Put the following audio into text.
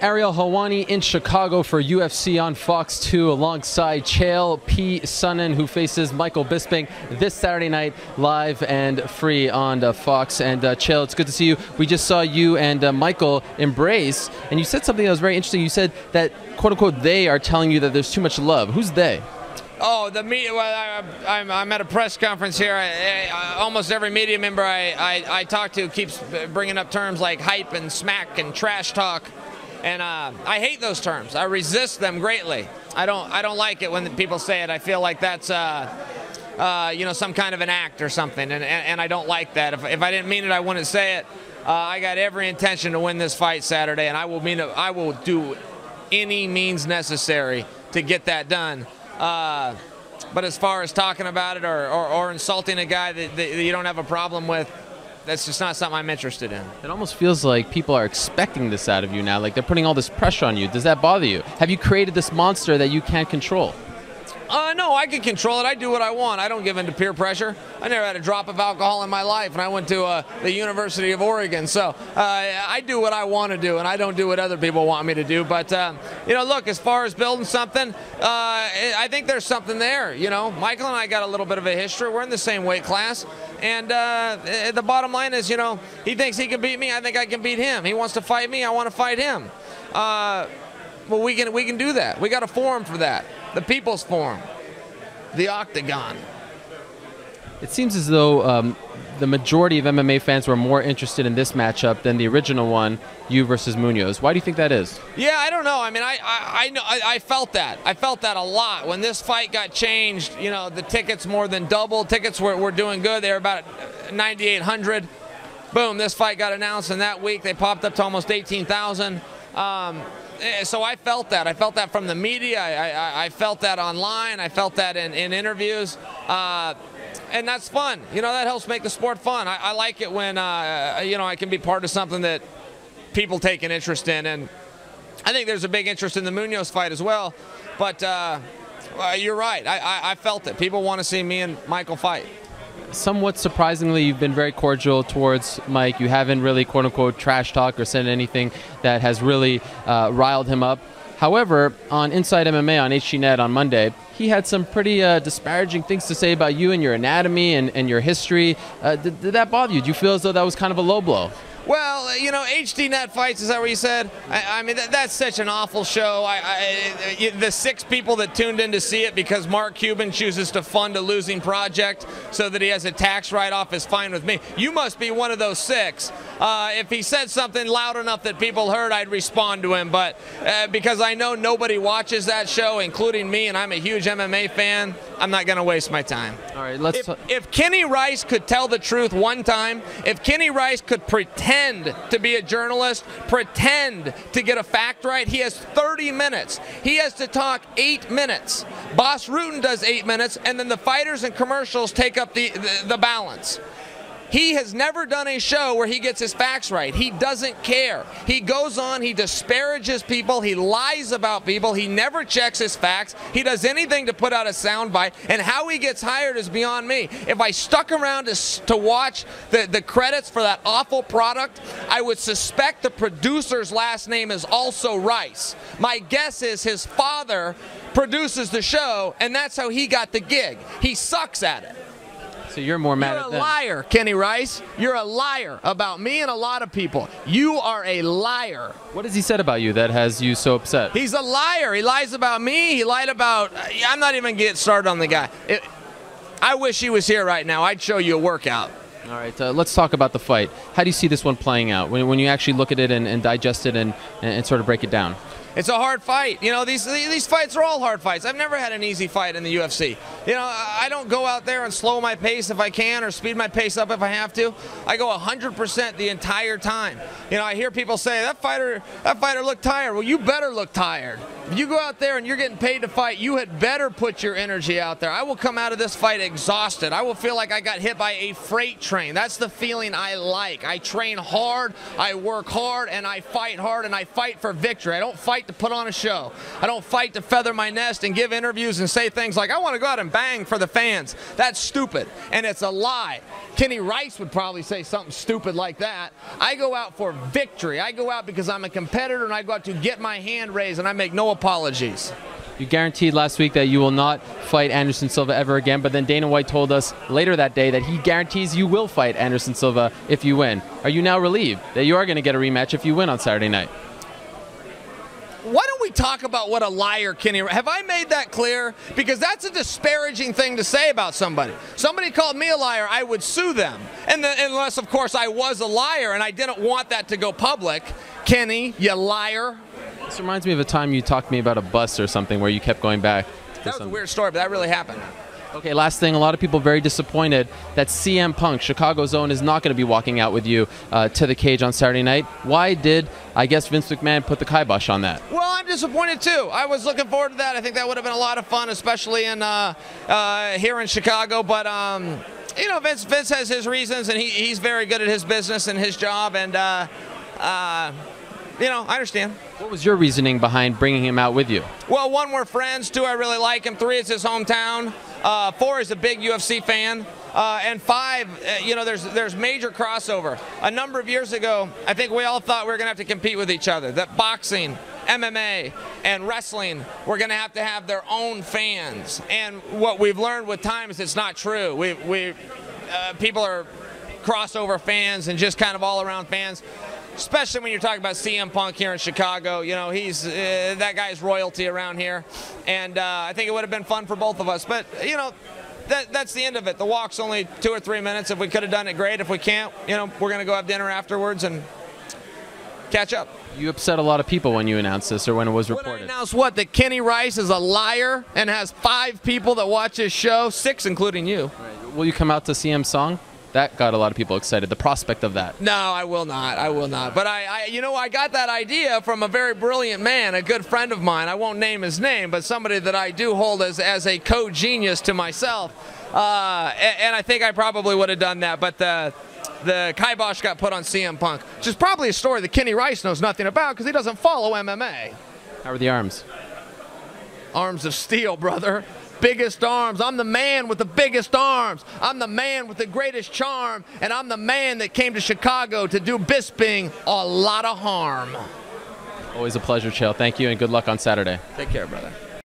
ARIEL HELWANI in Chicago for UFC on Fox 2 alongside Chael Sonnen, who faces Michael Bisping this Saturday night live and free on Fox. And Chael, it's good to see you. We just saw you and Michael embrace, and you said something that was very interesting. You said that, quote-unquote, they are telling you that there's too much love. Who's they? Oh, the media. Well, I'm at a press conference here. Almost every media member I talk to keeps bringing up terms like hype and smack and trash talk, and I hate those terms. I resist them greatly. I don't like it when people say it. I feel like that's you know, some kind of an act or something, and I don't like that. If I didn't mean it, I wouldn't say it. I got every intention to win this fight Saturday, and I will do any means necessary to get that done. But as far as talking about it or insulting a guy that you don't have a problem with, that's just not something I'm interested in. It almost feels like people are expecting this out of you now, like they're putting all this pressure on you. Does that bother you? Have you created this monster that you can't control? No, I can control it. I do what I want. I don't give in to peer pressure. I never had a drop of alcohol in my life, and I went to the University of Oregon. So I do what I want to do, and I don't do what other people want me to do. But, you know, look, as far as building something, I think there's something there. You know, Michael and I got a little bit of a history. We're in the same weight class. And the bottom line is, you know, he thinks he can beat me. I think I can beat him. He wants to fight me. I want to fight him. Well, we can do that. We got a forum for that. The People's Forum, the Octagon. It seems as though the majority of MMA fans were more interested in this matchup than the original one, you versus Munoz. Why do you think that is? Yeah, I don't know. I mean, I felt that. I felt that a lot. When this fight got changed, you know, the tickets more than doubled. Tickets were doing good. They were about 9,800. Boom, this fight got announced, and that week they popped up to almost 18,000. So I felt that. I felt that from the media. I felt that online. I felt that in interviews. And that's fun. You know, that helps make the sport fun. I like it when, you know, I can be part of something that people take an interest in. And I think there's a big interest in the Munoz fight as well. But you're right. I felt it. People want to see me and Michael fight. Somewhat surprisingly, you've been very cordial towards Mike. You haven't really, quote-unquote, trash talk or said anything that has really riled him up. However, on Inside MMA on HDNet on Monday, he had some pretty disparaging things to say about you and your anatomy and your history. Did that bother you? Do you feel as though that was kind of a low blow? Well, you know, HDNet fights, is that what you said? I mean, that's such an awful show. The 6 people that tuned in to see it because Mark Cuban chooses to fund a losing project so that he has a tax write-off is fine with me. You must be one of those 6. If he said something loud enough that people heard, I'd respond to him. But because I know nobody watches that show, including me, and I'm a huge MMA fan, I'm not going to waste my time. All right, if Kenny Rice could tell the truth one time, if Kenny Rice could pretend to be a journalist, pretend to get a fact right, he has 30 minutes. He has to talk 8 minutes. Boss Rutan does 8 minutes, and then the fighters and commercials take up the balance. He has never done a show where he gets his facts right. He doesn't care. He goes on, he disparages people, he lies about people, he never checks his facts, he does anything to put out a soundbite, and how he gets hired is beyond me. If I stuck around to watch the credits for that awful product, I would suspect the producer's last name is also Rice. My guess is his father produces the show, and that's how he got the gig. He sucks at it. So you're more mad at them. You're a liar, Kenny Rice. You're a liar about me and a lot of people. You are a liar. What has he said about you that has you so upset? He's a liar. He lies about me. He lied about... I'm not even getting started on the guy. I wish he was here right now. I'd show you a workout. All right, let's talk about the fight. How do you see this one playing out when you actually look at it and digest it and sort of break it down? It's a hard fight. You know, these fights are all hard fights. I've never had an easy fight in the UFC. You know, I don't go out there and slow my pace if I can or speed my pace up if I have to. I go 100% the entire time. You know, I hear people say, that fighter looked tired. Well, you better look tired. If you go out there and you're getting paid to fight, you had better put your energy out there. I will come out of this fight exhausted. I will feel like I got hit by a freight train. train. That's the feeling I like. I train hard, I work hard, and I fight hard, and I fight for victory. I don't fight to put on a show. I don't fight to feather my nest and give interviews and say things like, I want to go out and bang for the fans. That's stupid, and it's a lie. Kenny Rice would probably say something stupid like that. I go out for victory. I go out because I'm a competitor, and I go out to get my hand raised, and I make no apologies. You guaranteed last week that you will not fight Anderson Silva ever again, but then Dana White told us later that day that he guarantees you will fight Anderson Silva if you win. Are you now relieved that you are going to get a rematch if you win on Saturday night? Why don't we talk about what a liar Kenny Rice? Have I made that clear? Because that's a disparaging thing to say about somebody. Somebody called me a liar, I would sue them. Unless, of course, I was a liar and I didn't want that to go public. Kenny, you liar. This reminds me of a time you talked to me about a bus or something where you kept going back. That was a weird story, but that really happened. Okay, last thing, a lot of people very disappointed that CM Punk, Chicago's own, is not going to be walking out with you to the cage on Saturday night. Why did, I guess, Vince McMahon put the kibosh on that? Well, I'm disappointed too. I was looking forward to that. I think that would have been a lot of fun, especially in here in Chicago. But you know, Vince has his reasons, and he's very good at his business and his job, and you know, I understand. What was your reasoning behind bringing him out with you? Well, 1, we're friends. 2, I really like him. 3, it's his hometown. 4, he's a big UFC fan. And 5, you know, there's major crossover. A number of years ago, I think we all thought we were going to have to compete with each other. That boxing, MMA, and wrestling were going to have their own fans. And what we've learned with time is it's not true. People are crossover fans and just kind of all-around fans. Especially when you're talking about CM Punk here in Chicago. You know, he's that guy's royalty around here. And I think it would have been fun for both of us. But, you know, that's the end of it. The walk's only 2 or 3 minutes. If we could have done it, great. If we can't, you know, we're going to go have dinner afterwards and catch up. You upset a lot of people when you announced this or when it was reported. When I announced what? That Kenny Rice is a liar and has 5 people that watch his show, 6 including you. Right. Will you come out to CM's song? That got a lot of people excited, the prospect of that. No, I will not. I will not. But you know, I got that idea from a very brilliant man, a good friend of mine. I won't name his name, but somebody that I do hold as a co-genius to myself. And I think I probably would have done that, but the kibosh got put on CM Punk, which is probably a story that Kenny Rice knows nothing about because he doesn't follow MMA. How are the arms? Arms of steel, brother. Biggest arms. I'm the man with the biggest arms. I'm the man with the greatest charm, and I'm the man that came to Chicago to do Bisping a lot of harm. Always a pleasure, Chael. Thank you, and good luck on Saturday. Take care, brother.